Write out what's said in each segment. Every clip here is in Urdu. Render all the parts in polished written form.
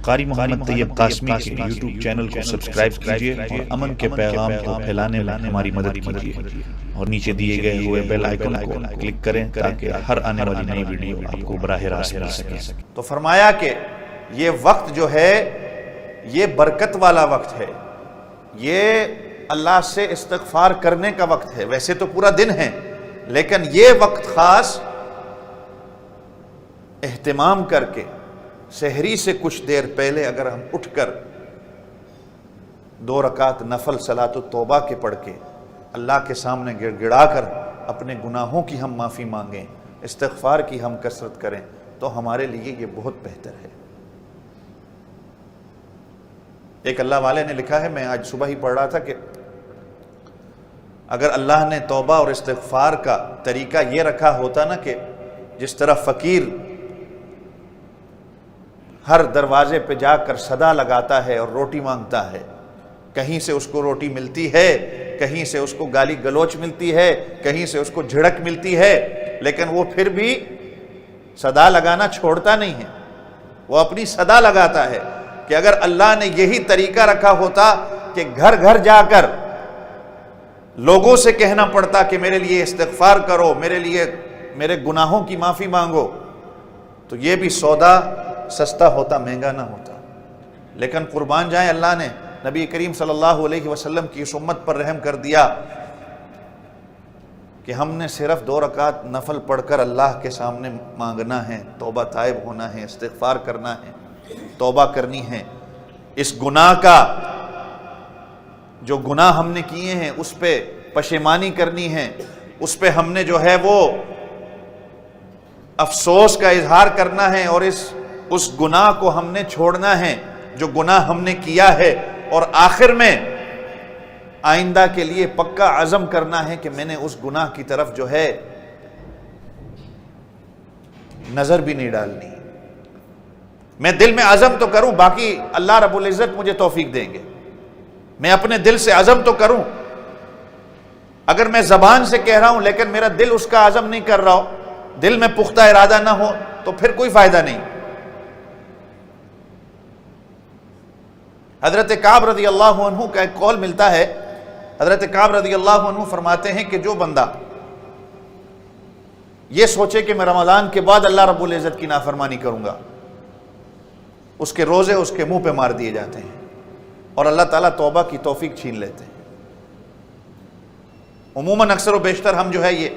قاری محمد طیب قاسمی کے یوٹیوب چینل کو سبسکرائب کیجیے اور امن کے پیغام کو پھیلانے میں ہماری مدد کیجیے، اور نیچے دیے گئے ہوئے بیل آئیکن کو کلک کریں تاکہ ہر آنے والی نئی ویڈیو آپ کو براہ راست مل سکے۔ تو فرمایا کہ یہ وقت جو ہے یہ برکت والا وقت ہے، یہ اللہ سے استغفار کرنے کا وقت ہے۔ ویسے تو پورا دن ہے، لیکن یہ وقت خاص اہتمام کر کے سحری سے کچھ دیر پہلے اگر ہم اٹھ کر 2 رکعت نفل صلاۃ التوبہ کے پڑھ کے اللہ کے سامنے گڑ گڑا کر اپنے گناہوں کی ہم معافی مانگیں، استغفار کی ہم کثرت کریں، تو ہمارے لیے یہ بہت بہتر ہے۔ ایک اللہ والے نے لکھا ہے، میں آج صبح ہی پڑھ رہا تھا کہ اگر اللہ نے توبہ اور استغفار کا طریقہ یہ رکھا ہوتا نا کہ جس طرح فقیر ہر دروازے پہ جا کر صدا لگاتا ہے اور روٹی مانگتا ہے، کہیں سے اس کو روٹی ملتی ہے، کہیں سے اس کو گالی گلوچ ملتی ہے، کہیں سے اس کو جھڑک ملتی ہے، لیکن وہ پھر بھی صدا لگانا چھوڑتا نہیں ہے، وہ اپنی صدا لگاتا ہے۔ کہ اگر اللہ نے یہی طریقہ رکھا ہوتا کہ گھر گھر جا کر لوگوں سے کہنا پڑتا کہ میرے لیے استغفار کرو، میرے لیے میرے گناہوں کی معافی مانگو، تو یہ بھی سودا سستا ہوتا، مہنگا نہ ہوتا۔ لیکن قربان جائیں، اللہ نے نبی کریم صلی اللہ علیہ وسلم کی اس امت پر رحم کر دیا کہ ہم نے صرف 2 رکعت نفل پڑھ کر اللہ کے سامنے مانگنا ہے، توبہ طائب ہونا ہے، استغفار کرنا ہے، توبہ کرنی ہے، اس گناہ کا جو گناہ ہم نے کیے ہیں اس پہ پشیمانی کرنی ہے، اس پہ ہم نے جو ہے وہ افسوس کا اظہار کرنا ہے، اور اس گناہ کو ہم نے چھوڑنا ہے جو گناہ ہم نے کیا ہے، اور آخر میں آئندہ کے لیے پکا عزم کرنا ہے کہ میں نے اس گناہ کی طرف جو ہے نظر بھی نہیں ڈالنی۔ میں دل میں عزم تو کروں، باقی اللہ رب العزت مجھے توفیق دیں گے، میں اپنے دل سے عزم تو کروں۔ اگر میں زبان سے کہہ رہا ہوں لیکن میرا دل اس کا عزم نہیں کر رہا ہو، دل میں پختہ ارادہ نہ ہو، تو پھر کوئی فائدہ نہیں۔ حضرت کعب رضی اللہ عنہ کا ایک قول ملتا ہے، حضرت کعب رضی اللہ عنہ فرماتے ہیں کہ جو بندہ یہ سوچے کہ میں رمضان کے بعد اللہ رب العزت کی نافرمانی کروں گا، اس کے روزے اس کے منہ پہ مار دیے جاتے ہیں، اور اللہ تعالیٰ توبہ کی توفیق چھین لیتے ہیں۔ عموماً اکثر و بیشتر ہم جو ہے یہ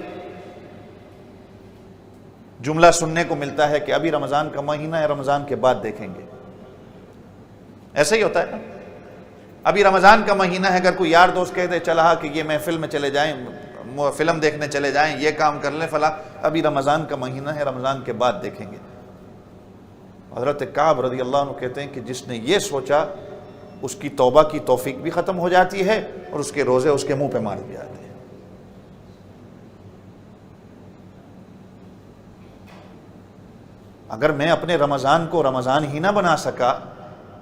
جملہ سننے کو ملتا ہے کہ ابھی رمضان کا مہینہ ہے، رمضان کے بعد دیکھیں گے۔ ایسا ہی ہوتا ہے نا، ابھی رمضان کا مہینہ ہے، اگر کوئی یار دوست کہتے چلا کہ یہ محفل میں چلے جائیں، فلم دیکھنے چلے جائیں، یہ کام کر لیں فلاں، ابھی رمضان کا مہینہ ہے، رمضان کے بعد دیکھیں گے۔ حضرت کعب رضی اللہ عنہ کہتے ہیں کہ جس نے یہ سوچا اس کی توبہ کی توفیق بھی ختم ہو جاتی ہے، اور اس کے روزے اس کے منہ پہ مار دیے جاتے ہیں۔ اگر میں اپنے رمضان کو رمضان ہی نہ بنا سکا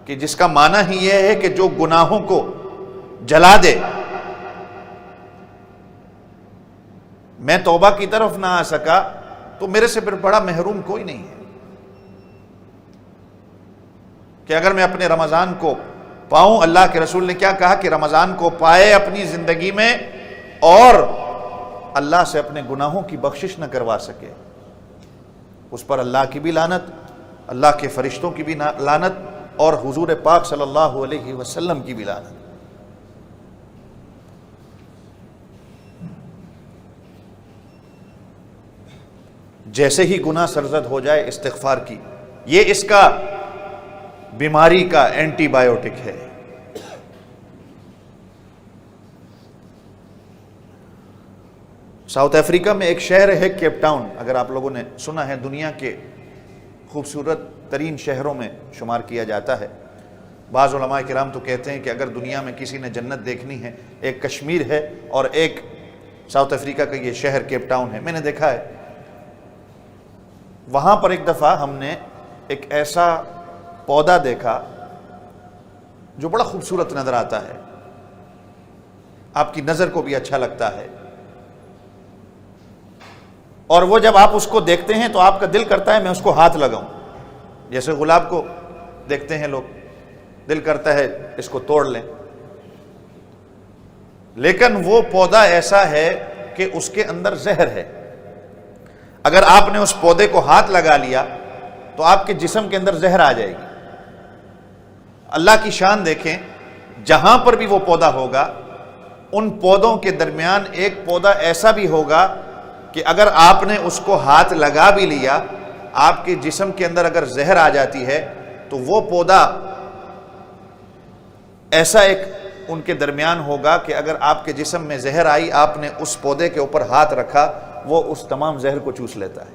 کہ جس کا معنی ہی یہ ہے کہ جو گناہوں کو جلا دے، میں توبہ کی طرف نہ آ سکا، تو میرے سے پھر بڑا محروم کوئی نہیں ہے۔ کہ اگر میں اپنے رمضان کو پاؤں، اللہ کے رسول نے کیا کہا کہ رمضان کو پائے اپنی زندگی میں اور اللہ سے اپنے گناہوں کی بخشش نہ کروا سکے، اس پر اللہ کی بھی لعنت، اللہ کے فرشتوں کی بھی لعنت، اور حضور پاک صلی اللہ علیہ وسلم کی بھی لعنت۔ جیسے ہی گناہ سرزد ہو جائے استغفار کی، یہ اس کا بیماری کا اینٹی بائیوٹک ہے۔ ساؤتھ افریقہ میں ایک شہر ہے کیپ ٹاؤن، اگر آپ لوگوں نے سنا ہے، دنیا کے خوبصورت ترین شہروں میں شمار کیا جاتا ہے۔ بعض علماء کرام تو کہتے ہیں کہ اگر دنیا میں کسی نے جنت دیکھنی ہے، ایک کشمیر ہے اور ایک ساؤتھ افریقہ کا یہ شہر کیپ ٹاؤن ہے۔ میں نے دیکھا ہے، وہاں پر ایک دفعہ ہم نے ایک ایسا پودا دیکھا جو بڑا خوبصورت نظر آتا ہے، آپ کی نظر کو بھی اچھا لگتا ہے، اور وہ جب آپ اس کو دیکھتے ہیں تو آپ کا دل کرتا ہے میں اس کو ہاتھ لگاؤں، جیسے گلاب کو دیکھتے ہیں لوگ، دل کرتا ہے اس کو توڑ لیں، لیکن وہ پودا ایسا ہے کہ اس کے اندر زہر ہے۔ اگر آپ نے اس پودے کو ہاتھ لگا لیا تو آپ کے جسم کے اندر زہر آ جائے گی۔ اللہ کی شان دیکھیں، جہاں پر بھی وہ پودا ہوگا ان پودوں کے درمیان ایک پودا ایسا بھی ہوگا کہ اگر آپ نے اس کو ہاتھ لگا بھی لیا، آپ کے جسم کے اندر اگر زہر آ جاتی ہے تو وہ پودا ایسا ایک ان کے درمیان ہوگا کہ اگر آپ کے جسم میں زہر آئی، آپ نے اس پودے کے اوپر ہاتھ رکھا، وہ اس تمام زہر کو چوس لیتا ہے۔